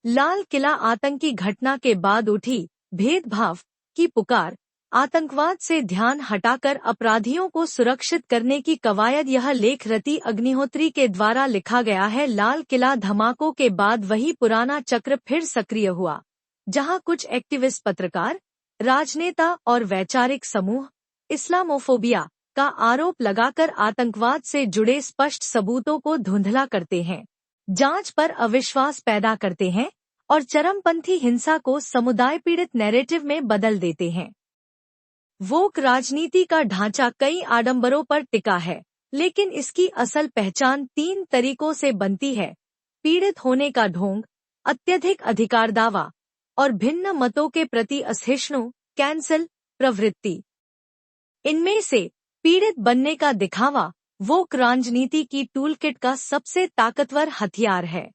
लाल किला आतंकी घटना के बाद उठी भेदभाव की पुकार, आतंकवाद से ध्यान हटाकर अपराधियों को सुरक्षित करने की कवायद। यह लेख रति अग्निहोत्री के द्वारा लिखा गया है। लाल किला धमाकों के बाद वही पुराना चक्र फिर सक्रिय हुआ, जहां कुछ एक्टिविस्ट, पत्रकार, राजनेता और वैचारिक समूह इस्लामोफोबिया का आरोप लगाकर आतंकवाद से जुड़े स्पष्ट सबूतों को धुंधला करते हैं, जांच पर अविश्वास पैदा करते हैं और चरमपंथी हिंसा को समुदाय पीड़ित नैरेटिव में बदल देते हैं। वोक राजनीति का ढांचा कई आडंबरों पर टिका है, लेकिन इसकी असल पहचान 3 तरीकों से बनती है: पीड़ित होने का ढोंग, अत्यधिक अधिकार दावा और भिन्न मतों के प्रति असहिष्णु कैंसल प्रवृत्ति। इनमें से पीड़ित बनने का दिखावा वोक राजनीति की टूलकिट का सबसे ताकतवर हथियार है।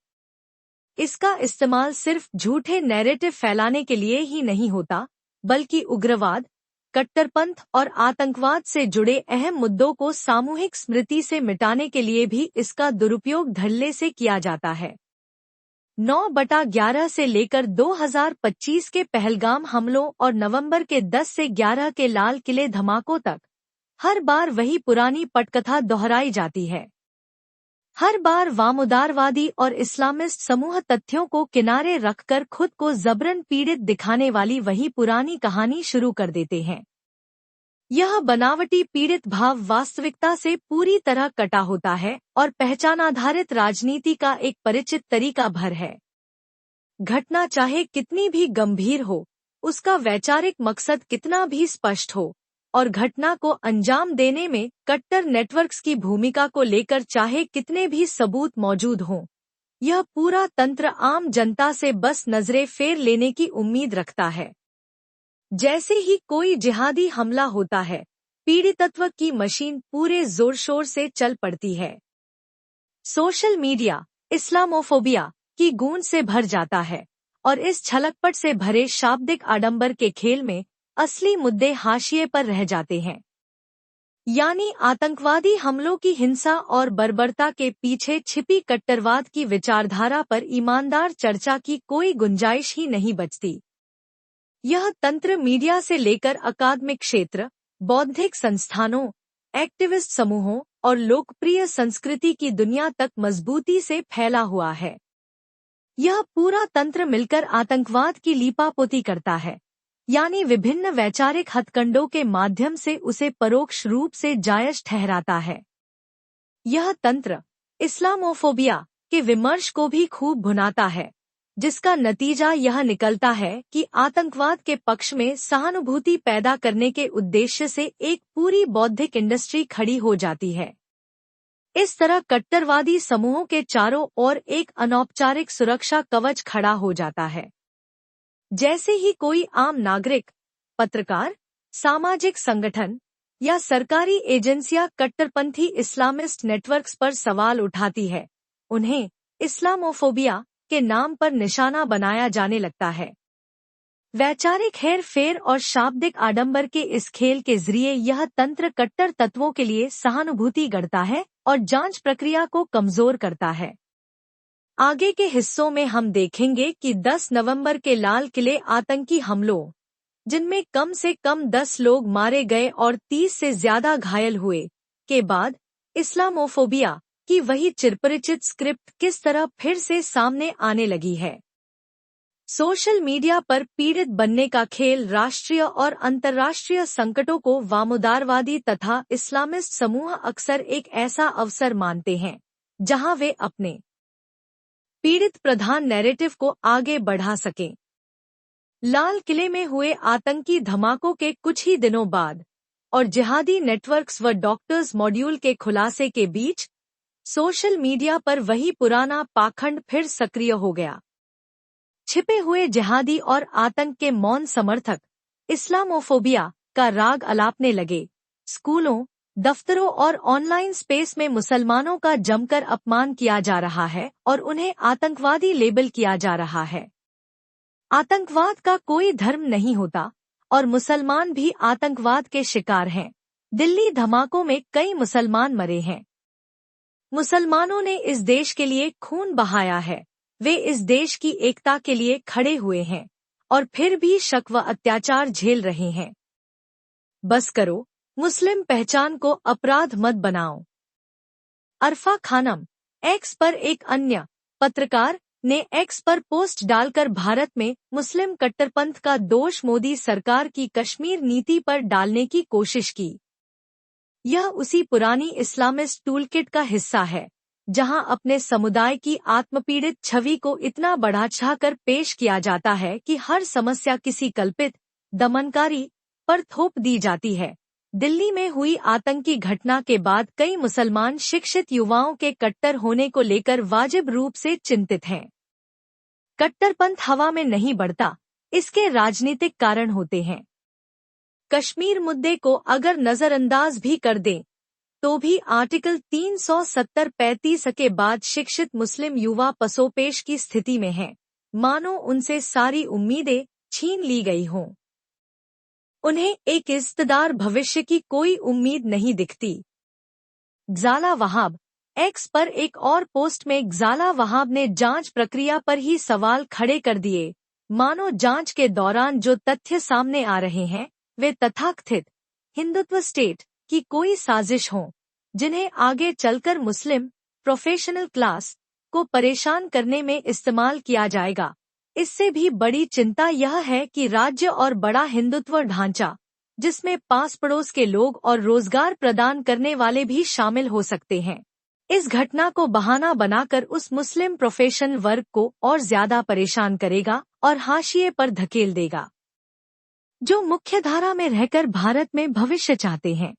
इसका इस्तेमाल सिर्फ झूठे नैरेटिव फैलाने के लिए ही नहीं होता, बल्कि उग्रवाद, कट्टरपंथ और आतंकवाद से जुड़े अहम मुद्दों को सामूहिक स्मृति से मिटाने के लिए भी इसका दुरुपयोग धड़ल्ले से किया जाता है। 9/11 से लेकर 2025 के पहलगाम हमलों और नवंबर के 10 से 11 के लाल किले धमाकों तक हर बार वही पुरानी पटकथा दोहराई जाती है। हर बार वामउदारवादी और इस्लामिस्ट समूह तथ्यों को किनारे रखकर खुद को जबरन पीड़ित दिखाने वाली वही पुरानी कहानी शुरू कर देते हैं। यह बनावटी पीड़ित भाव वास्तविकता से पूरी तरह कटा होता है और पहचान आधारित राजनीति का एक परिचित तरीका भर है। घटना चाहे कितनी भी गंभीर हो, उसका वैचारिक मकसद कितना भी स्पष्ट हो, और घटना को अंजाम देने में कट्टर नेटवर्क्स की भूमिका को लेकर चाहे कितने भी सबूत मौजूद हों, यह पूरा तंत्र आम जनता से बस नजरें फेर लेने की उम्मीद रखता है। जैसे ही कोई जिहादी हमला होता है, पीड़ितत्व की मशीन पूरे जोर शोर से चल पड़ती है। सोशल मीडिया इस्लामोफोबिया की गूंज से भर जाता है और इस छलकपट से भरे शाब्दिक आडंबर के खेल में असली मुद्दे हाशिए पर रह जाते हैं। यानी आतंकवादी हमलों की हिंसा और बर्बरता के पीछे छिपी कट्टरवाद की विचारधारा पर ईमानदार चर्चा की कोई गुंजाइश ही नहीं बचती। यह तंत्र मीडिया से लेकर अकादमिक क्षेत्र, बौद्धिक संस्थानों, एक्टिविस्ट समूहों और लोकप्रिय संस्कृति की दुनिया तक मजबूती से फैला हुआ है। यह पूरा तंत्र मिलकर आतंकवाद की लीपापोती करता है, यानी विभिन्न वैचारिक हथकंडों के माध्यम से उसे परोक्ष रूप से जायज ठहराता है। यह तंत्र इस्लामोफोबिया के विमर्श को भी खूब भुनाता है, जिसका नतीजा यह निकलता है कि आतंकवाद के पक्ष में सहानुभूति पैदा करने के उद्देश्य से एक पूरी बौद्धिक इंडस्ट्री खड़ी हो जाती है। इस तरह कट्टरवादी समूहों के चारों ओर एक अनौपचारिक सुरक्षा कवच खड़ा हो जाता है। जैसे ही कोई आम नागरिक, पत्रकार, सामाजिक संगठन या सरकारी एजेंसियां कट्टरपंथी इस्लामिस्ट नेटवर्क्स पर सवाल उठाती है, उन्हें इस्लामोफोबिया के नाम पर निशाना बनाया जाने लगता है। वैचारिक हेर फेर और शाब्दिक आडंबर के इस खेल के जरिए यह तंत्र कट्टर तत्वों के लिए सहानुभूति गढ़ता है और जांच प्रक्रिया को कमजोर करता है। आगे के हिस्सों में हम देखेंगे कि 10 नवंबर के लाल किले आतंकी हमलों, जिनमें कम से कम 10 लोग मारे गए और 30 से ज्यादा घायल हुए, के बाद इस्लामोफोबिया की वही चिरपरिचित स्क्रिप्ट किस तरह फिर से सामने आने लगी है। सोशल मीडिया पर पीड़ित बनने का खेल राष्ट्रीय और अंतर्राष्ट्रीय संकटों को वामउदारवादी तथा इस्लामिस्ट समूह अक्सर एक ऐसा अवसर मानते हैं जहां वे अपने पीड़ित प्रधान नैरेटिव को आगे बढ़ा सकें। लाल किले में हुए आतंकी धमाकों के कुछ ही दिनों बाद और जिहादी नेटवर्क्स व डॉक्टर्स मॉड्यूल के खुलासे के बीच सोशल मीडिया पर वही पुराना पाखंड फिर सक्रिय हो गया। छिपे हुए जिहादी और आतंक के मौन समर्थक इस्लामोफोबिया का राग अलापने लगे। स्कूलों, दफ्तरों और ऑनलाइन स्पेस में मुसलमानों का जमकर अपमान किया जा रहा है और उन्हें आतंकवादी लेबल किया जा रहा है। आतंकवाद का कोई धर्म नहीं होता और मुसलमान भी आतंकवाद के शिकार हैं। दिल्ली धमाकों में कई मुसलमान मरे हैं। मुसलमानों ने इस देश के लिए खून बहाया है, वे इस देश की एकता के लिए खड़े हुए हैं और फिर भी शक व अत्याचार झेल रहे हैं। बस करो, मुस्लिम पहचान को अपराध मत बनाओ। अरफा खानम। एक्स पर एक अन्य पत्रकार ने एक्स पर पोस्ट डालकर भारत में मुस्लिम कट्टरपंथ का दोष मोदी सरकार की कश्मीर नीति पर डालने की कोशिश की। यह उसी पुरानी इस्लामिस्ट टूलकिट का हिस्सा है जहां अपने समुदाय की आत्मपीड़ित छवि को इतना बढ़ा-चढ़ाकर पेश किया जाता है कि हर समस्या किसी कल्पित दमनकारी पर थोप दी जाती है। दिल्ली में हुई आतंकी घटना के बाद कई मुसलमान शिक्षित युवाओं के कट्टर होने को लेकर वाजिब रूप से चिंतित हैं। कट्टरपंथ हवा में नहीं बढ़ता, इसके राजनीतिक कारण होते हैं। कश्मीर मुद्दे को अगर नजरअंदाज भी कर दें तो भी आर्टिकल 370-35 के बाद शिक्षित मुस्लिम युवा पसोपेश की स्थिति में हैं, मानो उनसे सारी उम्मीदें छीन ली गई हों। उन्हें एक इज़्ज़तदार भविष्य की कोई उम्मीद नहीं दिखती। ग़ज़ाला वहाब। एक्स पर एक और पोस्ट में ग़ज़ाला वहाब ने जांच प्रक्रिया पर ही सवाल खड़े कर दिए, मानो जांच के दौरान जो तथ्य सामने आ रहे हैं वे तथाकथित हिंदुत्व स्टेट की कोई साजिश हो, जिन्हें आगे चलकर मुस्लिम प्रोफेशनल क्लास को परेशान करने में इस्तेमाल किया जाएगा। इससे भी बड़ी चिंता यह है कि राज्य और बड़ा हिंदुत्व ढांचा, जिसमें पास पड़ोस के लोग और रोजगार प्रदान करने वाले भी शामिल हो सकते हैं, इस घटना को बहाना बनाकर उस मुस्लिम प्रोफेशनल वर्ग को और ज्यादा परेशान करेगा और हाशिए पर धकेल देगा, जो मुख्यधारा में रहकर भारत में भविष्य चाहते हैं।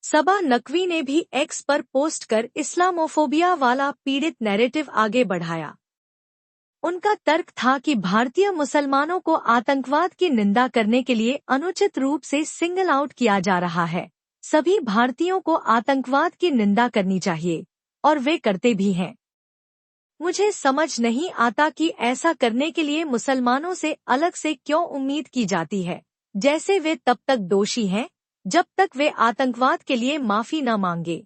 सबा नकवी ने भी एक्स पर पोस्ट कर इस्लामोफोबिया वाला पीड़ित नैरेटिव आगे बढ़ाया। उनका तर्क था कि भारतीय मुसलमानों को आतंकवाद की निंदा करने के लिए अनुचित रूप से सिंगल आउट किया जा रहा है। सभी भारतीयों को आतंकवाद की निंदा करनी चाहिए और वे करते भी हैं। मुझे समझ नहीं आता कि ऐसा करने के लिए मुसलमानों से अलग से क्यों उम्मीद की जाती है, जैसे वे तब तक दोषी हैं जब तक वे आतंकवाद के लिए माफी न मांगे।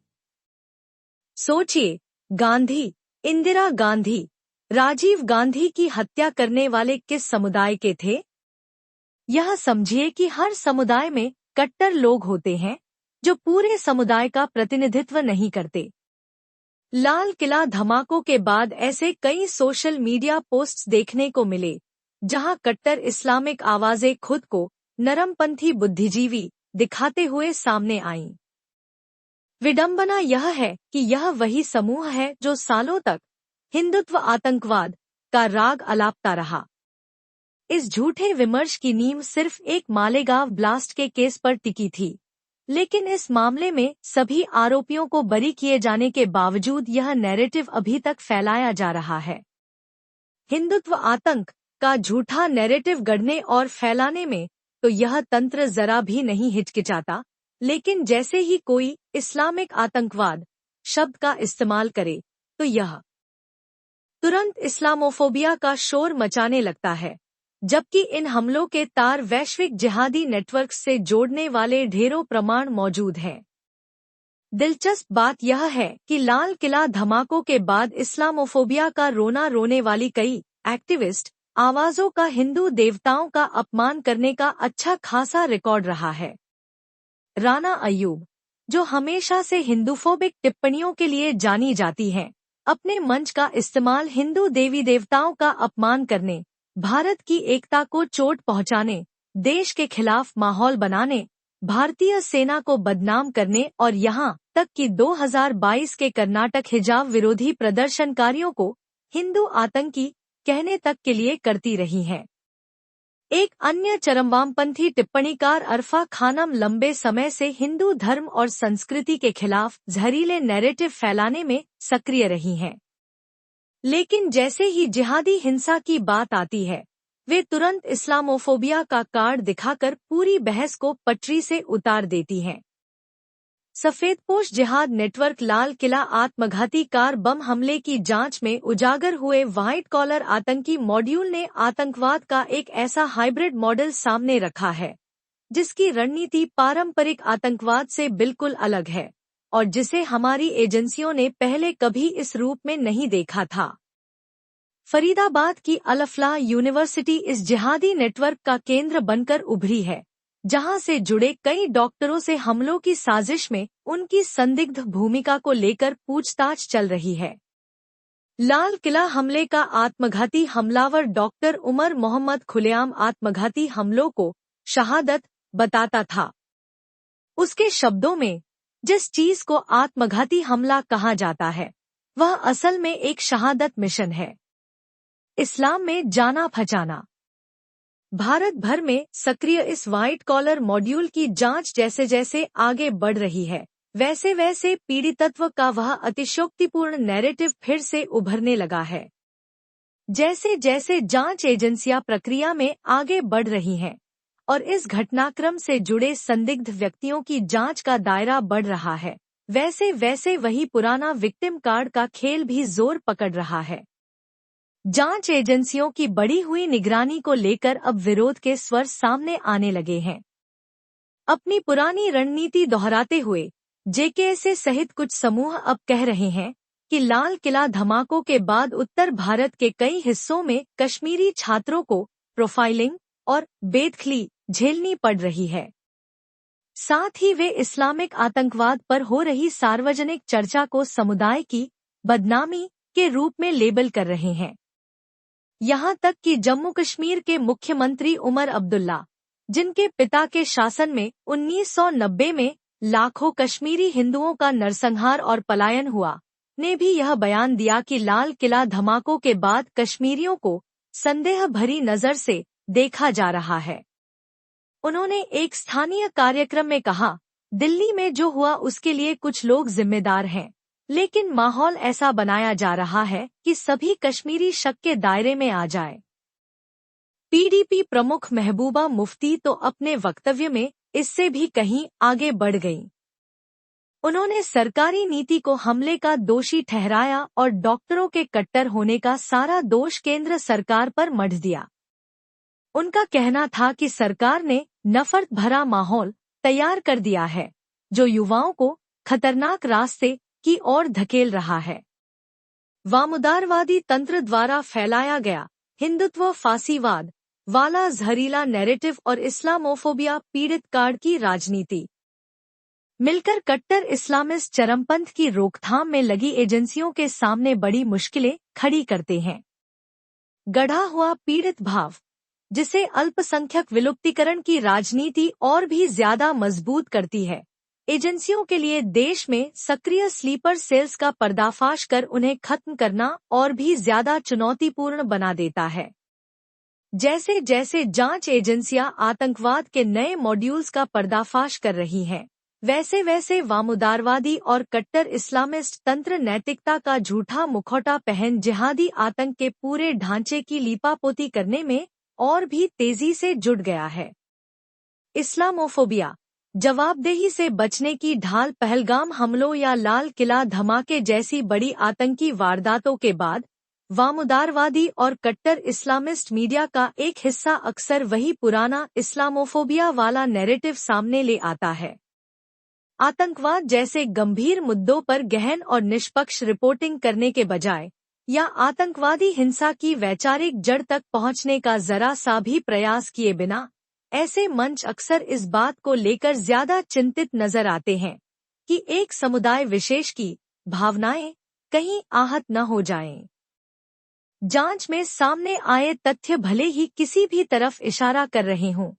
सोचिए, गांधी, इंदिरा गांधी, राजीव गांधी की हत्या करने वाले किस समुदाय के थे? यह समझिए कि हर समुदाय में कट्टर लोग होते हैं जो पूरे समुदाय का प्रतिनिधित्व नहीं करते। लाल किला धमाकों के बाद ऐसे कई सोशल मीडिया पोस्ट्स देखने को मिले जहां कट्टर इस्लामिक आवाजें खुद को नरमपंथी बुद्धिजीवी दिखाते हुए सामने आईं। विडंबना यह है कि यह वही समूह है जो सालों तक हिंदुत्व आतंकवाद का राग अलापता रहा। इस झूठे विमर्श की नींव सिर्फ एक मालेगांव ब्लास्ट के केस पर टिकी थी, लेकिन इस मामले में सभी आरोपियों को बरी किए जाने के बावजूद यह नैरेटिव अभी तक फैलाया जा रहा है। हिंदुत्व आतंक का झूठा नैरेटिव गढ़ने और फैलाने में तो यह तंत्र जरा भी नहीं हिचकिचाता, लेकिन जैसे ही कोई इस्लामिक आतंकवाद शब्द का इस्तेमाल करे तो यह तुरंत इस्लामोफोबिया का शोर मचाने लगता है, जबकि इन हमलों के तार वैश्विक जिहादी नेटवर्क से जोड़ने वाले ढेरों प्रमाण मौजूद हैं। दिलचस्प बात यह है कि लाल किला धमाकों के बाद इस्लामोफोबिया का रोना रोने वाली कई एक्टिविस्ट आवाजों का हिंदू देवताओं का अपमान करने का अच्छा खासा रिकॉर्ड रहा है। राना अय्यूब, जो हमेशा से हिंदूफोबिक टिप्पणियों के लिए जानी जाती हैं, अपने मंच का इस्तेमाल हिंदू देवी देवताओं का अपमान करने, भारत की एकता को चोट पहुंचाने, देश के खिलाफ माहौल बनाने, भारतीय सेना को बदनाम करने और यहां तक कि 2022 के कर्नाटक हिजाब विरोधी प्रदर्शनकारियों को हिंदू आतंकी कहने तक के लिए करती रही हैं। एक अन्य चरमवामपंथी टिप्पणीकार अरफा खानम लंबे समय से हिंदू धर्म और संस्कृति के खिलाफ जहरीले नैरेटिव फैलाने में सक्रिय रही हैं। लेकिन जैसे ही जिहादी हिंसा की बात आती है, वे तुरंत इस्लामोफोबिया का कार्ड दिखाकर पूरी बहस को पटरी से उतार देती हैं। सफेदपोश जिहाद नेटवर्क लाल किला आत्मघाती कार बम हमले की जांच में उजागर हुए व्हाइट कॉलर आतंकी मॉड्यूल ने आतंकवाद का एक ऐसा हाइब्रिड मॉडल सामने रखा है, जिसकी रणनीति पारंपरिक आतंकवाद से बिल्कुल अलग है और जिसे हमारी एजेंसियों ने पहले कभी इस रूप में नहीं देखा था। फरीदाबाद की अल-फलाह यूनिवर्सिटी इस जिहादी नेटवर्क का केंद्र बनकर उभरी है, जहां से जुड़े कई डॉक्टरों से हमलों की साजिश में उनकी संदिग्ध भूमिका को लेकर पूछताछ चल रही है। लाल किला हमले का आत्मघाती हमलावर डॉक्टर उमर मोहम्मद खुलेआम आत्मघाती हमलों को शहादत बताता था। उसके शब्दों में, जिस चीज को आत्मघाती हमला कहा जाता है, वह असल में एक शहादत मिशन है। इस्लाम में जाना पहचाना। भारत भर में सक्रिय इस व्हाइट कॉलर मॉड्यूल की जांच जैसे जैसे आगे बढ़ रही है, वैसे वैसे पीड़ितत्व का वह अतिशयोक्तिपूर्ण नैरेटिव फिर से उभरने लगा है। जैसे जैसे जांच एजेंसियां प्रक्रिया में आगे बढ़ रही हैं और इस घटनाक्रम से जुड़े संदिग्ध व्यक्तियों की जांच का दायरा बढ़ रहा है, वैसे वैसे वही पुराना विक्टिम कार्ड का खेल भी जोर पकड़ रहा है। जांच एजेंसियों की बढ़ी हुई निगरानी को लेकर अब विरोध के स्वर सामने आने लगे हैं। अपनी पुरानी रणनीति दोहराते हुए जेकेएसए सहित कुछ समूह अब कह रहे हैं कि लाल किला धमाकों के बाद उत्तर भारत के कई हिस्सों में कश्मीरी छात्रों को प्रोफाइलिंग और बेदखली झेलनी पड़ रही है। साथ ही वे इस्लामिक आतंकवाद पर हो रही सार्वजनिक चर्चा को समुदाय की बदनामी के रूप में लेबल कर रहे हैं। यहाँ तक कि जम्मू कश्मीर के मुख्यमंत्री उमर अब्दुल्ला, जिनके पिता के शासन में 1990 में लाखों कश्मीरी हिंदुओं का नरसंहार और पलायन हुआ, ने भी यह बयान दिया कि लाल किला धमाकों के बाद कश्मीरियों को संदेह भरी नजर से देखा जा रहा है। उन्होंने एक स्थानीय कार्यक्रम में कहा, दिल्ली में जो हुआ उसके लिए कुछ लोग जिम्मेदार हैं, लेकिन माहौल ऐसा बनाया जा रहा है कि सभी कश्मीरी शक के दायरे में आ जाए। पीडीपी प्रमुख महबूबा मुफ्ती तो अपने वक्तव्य में इससे भी कहीं आगे बढ़ गईं। उन्होंने सरकारी नीति को हमले का दोषी ठहराया और डॉक्टरों के कट्टर होने का सारा दोष केंद्र सरकार पर मढ़ दिया। उनका कहना था कि सरकार ने नफरत भरा माहौल तैयार कर दिया है, जो युवाओं को खतरनाक रास्ते की ओर धकेल रहा है। वामुदारवादी तंत्र द्वारा फैलाया गया हिंदुत्व फांसीवाद वाला जहरीला नैरेटिव और इस्लामोफोबिया पीड़ित कार्ड की राजनीति मिलकर कट्टर इस्लामिस्ट चरमपंथ की रोकथाम में लगी एजेंसियों के सामने बड़ी मुश्किलें खड़ी करते हैं। गढ़ा हुआ पीड़ित भाव, जिसे अल्पसंख्यक विलुप्तीकरण की राजनीति और भी ज्यादा मजबूत करती है, एजेंसियों के लिए देश में सक्रिय स्लीपर सेल्स का पर्दाफाश कर उन्हें खत्म करना और भी ज्यादा चुनौतीपूर्ण बना देता है। जैसे जैसे जांच एजेंसियां आतंकवाद के नए मॉड्यूल्स का पर्दाफाश कर रही हैं, वैसे वैसे वामुदारवादी और कट्टर इस्लामिस्ट तंत्र नैतिकता का झूठा मुखौटा पहन जिहादी आतंक के पूरे ढांचे की लीपापोती करने में और भी तेजी से जुट गया है। इस्लामोफोबिया जवाबदेही से बचने की ढाल पहलगाम हमलों या लाल किला धमाके जैसी बड़ी आतंकी वारदातों के बाद वामुदारवादी और कट्टर इस्लामिस्ट मीडिया का एक हिस्सा अक्सर वही पुराना इस्लामोफोबिया वाला नैरेटिव सामने ले आता है। आतंकवाद जैसे गंभीर मुद्दों पर गहन और निष्पक्ष रिपोर्टिंग करने के बजाय या आतंकवादी हिंसा की वैचारिक जड़ तक पहुंचने का जरा सा भी प्रयास किए बिना ऐसे मंच अक्सर इस बात को लेकर ज्यादा चिंतित नजर आते हैं कि एक समुदाय विशेष की भावनाएं कहीं आहत न हो जाएं। जांच में सामने आए तथ्य भले ही किसी भी तरफ इशारा कर रहे हों,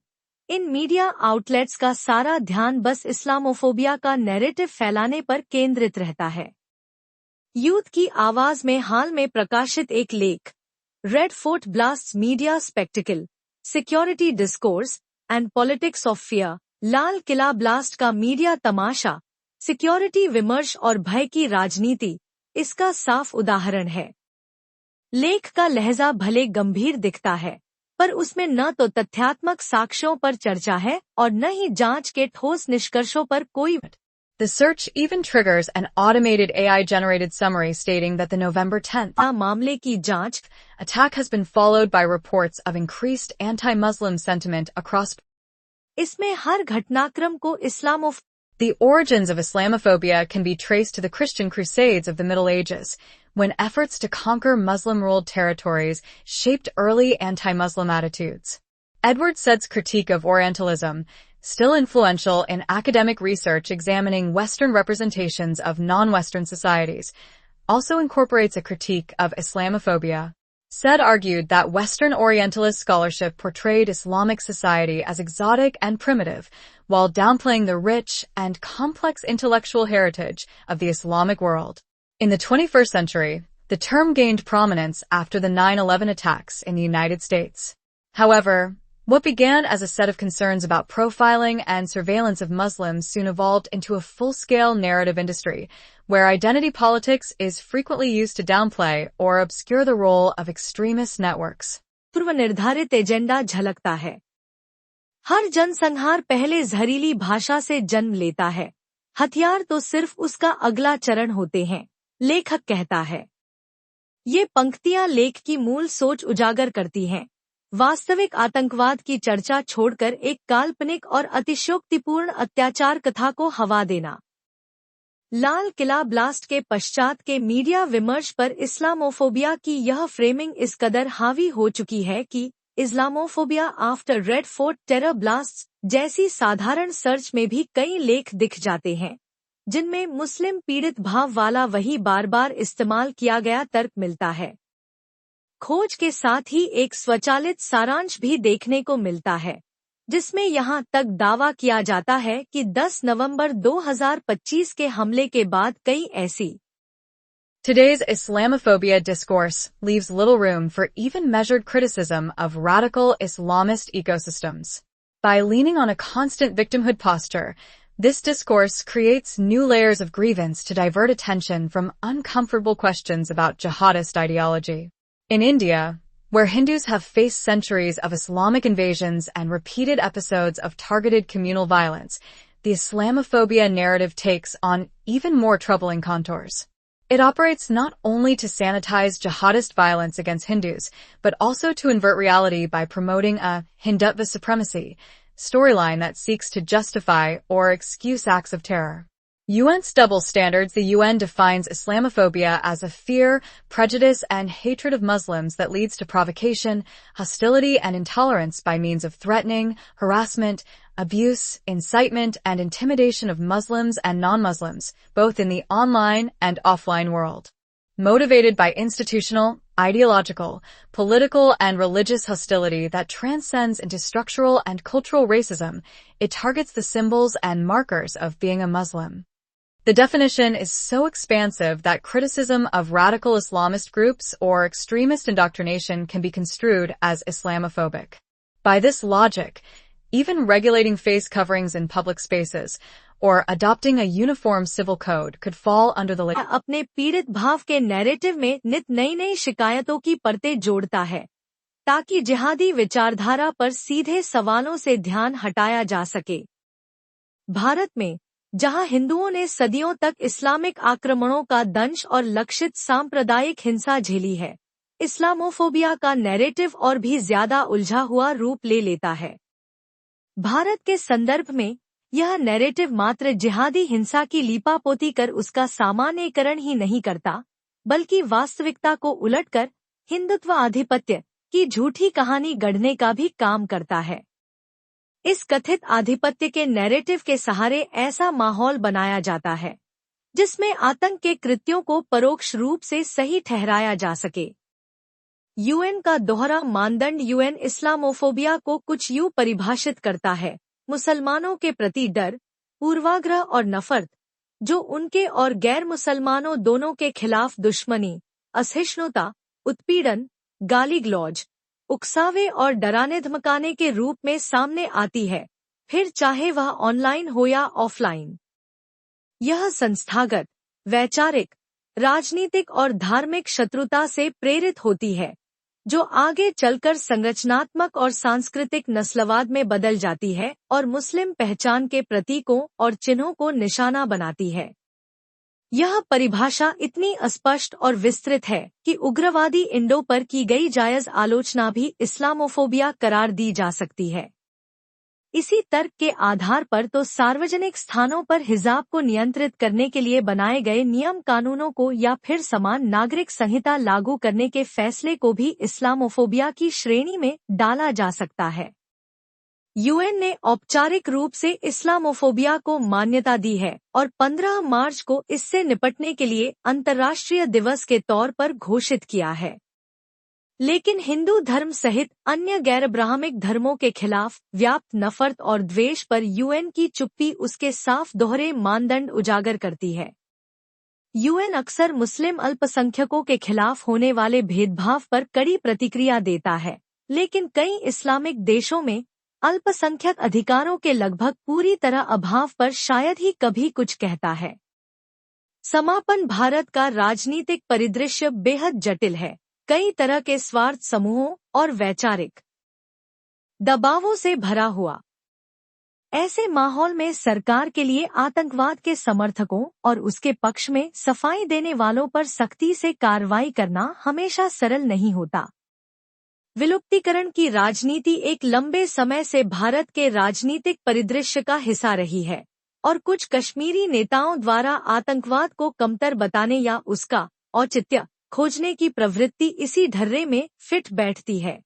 इन मीडिया आउटलेट्स का सारा ध्यान बस इस्लामोफोबिया का नैरेटिव फैलाने पर केंद्रित रहता है। यूथ की आवाज में हाल में प्रकाशित एक लेख, red fort blast media spectacled, security discourse and politics of fear, Lal Qila blast का मीडिया तमाशा, सिक्योरिटी विमर्श और भय की राजनीति, इसका साफ उदाहरण है। लेख का लहजा भले गंभीर दिखता है, पर उसमें न तो तथ्यात्मक साक्ष्यों पर चर्चा है और न ही जांच के ठोस निष्कर्षों पर कोई। The search even triggers an automated AI-generated summary stating that the November 10th मामले की जांच attack has been followed by reports of increased anti-Muslim sentiment across. इसमें हर घटनाक्रम को इस्लामोफ The origins of Islamophobia can be traced to the Christian Crusades of the Middle Ages, when efforts to conquer Muslim-ruled territories shaped early anti-Muslim attitudes. Edward Said's critique of Orientalism, still influential in academic research examining Western representations of non-Western societies, also incorporates a critique of Islamophobia. Said argued that Western Orientalist scholarship portrayed Islamic society as exotic and primitive, while downplaying the rich and complex intellectual heritage of the Islamic world. In the 21st century, the term gained prominence after the 9/11 attacks in the United States. However, what began as a set of concerns about profiling and surveillance of Muslims soon evolved into a full-scale narrative industry, where identity politics is frequently used to downplay or obscure the role of extremist networks. पूर्व निर्धारित agenda झलकता है। हर जनसंहार पहले जहरीली भाषा से जन्म लेता है, हथियार तो सिर्फ उसका अगला चरण होते हैं, लेखक कहता है। ये पंक्तियां लेख की मूल सोच उजागर करती हैं। वास्तविक आतंकवाद की चर्चा छोड़कर एक काल्पनिक और अतिशयोक्तिपूर्ण अत्याचार कथा को हवा देना। लाल किला ब्लास्ट के पश्चात के मीडिया विमर्श पर इस्लामोफोबिया की यह फ्रेमिंग इस कदर हावी हो चुकी है कि Islamophobia after red fort terror blasts जैसी साधारण सर्च में भी कई लेख दिख जाते हैं, जिनमें मुस्लिम पीड़ित भाव वाला वही बार बार इस्तेमाल किया गया तर्क मिलता है। खोज के साथ ही एक स्वचालित सारांश भी देखने को मिलता है, जिसमें यहां तक दावा किया जाता है कि 10 नवंबर 2025 के हमले के बाद कई ऐसी Today's Islamophobia discourse leaves little room for even measured criticism of radical Islamist ecosystems. By leaning on a constant victimhood posture, this discourse creates new layers of grievance to divert attention from uncomfortable questions about jihadist ideology. In India, where Hindus have faced centuries of Islamic invasions and repeated episodes of targeted communal violence, the Islamophobia narrative takes on even more troubling contours. It operates not only to sanitize jihadist violence against Hindus, but also to invert reality by promoting a Hindutva supremacy storyline that seeks to justify or excuse acts of terror. UN's double standards. The UN defines Islamophobia as a fear, prejudice, and hatred of Muslims that leads to provocation, hostility, and intolerance by means of threatening, harassment, abuse, incitement, and intimidation of Muslims and non-Muslims, both in the online and offline world. Motivated by institutional, ideological, political, and religious hostility that transcends into structural and cultural racism, it targets the symbols and markers of being a Muslim. The definition is so expansive that criticism of radical Islamist groups or extremist indoctrination can be construed as Islamophobic. By this logic, even regulating face coverings in public spaces or adopting a uniform civil code could fall under the अपने पीड़ित भाव के narrative में नित नई शिकायतों की परतें जोड़ता है, ताकि जिहादी विचारधारा पर सीधे सवालों से ध्यान हटाया जा सके। भारत में, जहां हिंदुओं ने सदियों तक इस्लामिक आक्रमणों का दंश और लक्षित सांप्रदायिक हिंसा झेली है, इस्लामोफोबिया का नैरेटिव और भी ज्यादा उलझा हुआ रूप ले लेता है। भारत के संदर्भ में, यह नैरेटिव मात्र जिहादी हिंसा की लीपापोती कर उसका सामान्यीकरण ही नहीं करता, बल्कि वास्तविकता को उलटकर हिंदुत्व आधिपत्य की झूठी कहानी गढ़ने का भी काम करता है। इस कथित आधिपत्य के नैरेटिव के सहारे ऐसा माहौल बनाया जाता है, जिसमें आतंक के कृत्यों को परोक्ष रूप से सही ठहराया जा सके। यूएन का दोहरा मानदंड। यूएन इस्लामोफोबिया को कुछ यूं परिभाषित करता है: मुसलमानों के प्रति डर, पूर्वाग्रह और नफरत, जो उनके और गैर मुसलमानों दोनों के खिलाफ दुश्मनी, असहिष्णुता, उत्पीड़न, गाली गलौज, उकसावे और डराने धमकाने के रूप में सामने आती है, फिर चाहे वह ऑनलाइन हो या ऑफलाइन। यह संस्थागत, वैचारिक, राजनीतिक और धार्मिक शत्रुता से प्रेरित होती है, जो आगे चलकर संरचनात्मक और सांस्कृतिक नस्लवाद में बदल जाती है और मुस्लिम पहचान के प्रतीकों और चिन्हों को निशाना बनाती है। यह परिभाषा इतनी अस्पष्ट और विस्तृत है कि उग्रवादी इंडो पर की गई जायज आलोचना भी इस्लामोफोबिया करार दी जा सकती है। इसी तर्क के आधार पर तो सार्वजनिक स्थानों पर हिजाब को नियंत्रित करने के लिए बनाए गए नियम कानूनों को या फिर समान नागरिक संहिता लागू करने के फैसले को भी इस्लामोफोबिया की श्रेणी में डाला जा सकता है। यूएन ने औपचारिक रूप से इस्लामोफोबिया को मान्यता दी है और 15 मार्च को इससे निपटने के लिए अंतर्राष्ट्रीय दिवस के तौर पर घोषित किया है। लेकिन हिंदू धर्म सहित अन्य गैर ब्राह्मणिक धर्मों के खिलाफ व्याप्त नफरत और द्वेष पर यूएन की चुप्पी उसके साफ दोहरे मानदंड उजागर करती है। यूएन अक्सर मुस्लिम अल्पसंख्यकों के खिलाफ होने वाले भेदभाव पर कड़ी प्रतिक्रिया देता है, लेकिन कई इस्लामिक देशों में अल्पसंख्यक अधिकारों के लगभग पूरी तरह अभाव पर शायद ही कभी कुछ कहता है। समापन। भारत का राजनीतिक परिदृश्य बेहद जटिल है, कई तरह के स्वार्थ समूहों और वैचारिक दबावों से भरा हुआ। ऐसे माहौल में सरकार के लिए आतंकवाद के समर्थकों और उसके पक्ष में सफाई देने वालों पर सख्ती से कार्रवाई करना हमेशा सरल नहीं होता। विलुप्तीकरण की राजनीति एक लंबे समय से भारत के राजनीतिक परिदृश्य का हिस्सा रही है और कुछ कश्मीरी नेताओं द्वारा आतंकवाद को कमतर बताने या उसका औचित्य खोजने की प्रवृत्ति इसी ढर्रे में फिट बैठती है।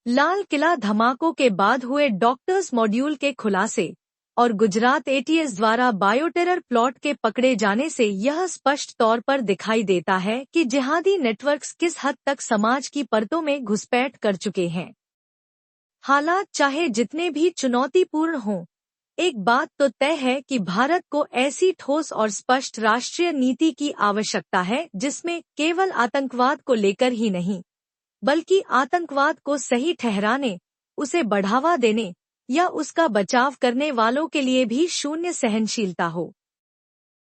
लाल किला धमाकों के बाद हुए डॉक्टर्स मॉड्यूल के खुलासे और गुजरात एटीएस द्वारा बायोटेरर प्लॉट के पकड़े जाने से यह स्पष्ट तौर पर दिखाई देता है कि जिहादी नेटवर्क्स किस हद तक समाज की परतों में घुसपैठ कर चुके हैं। हालात चाहे जितने भी चुनौतीपूर्ण हों, एक बात तो तय है कि भारत को ऐसी ठोस और स्पष्ट राष्ट्रीय नीति की आवश्यकता है जिसमें केवल आतंकवाद को लेकर ही नहीं, बल्कि आतंकवाद को सही ठहराने, उसे बढ़ावा देने या उसका बचाव करने वालों के लिए भी शून्य सहनशीलता हो।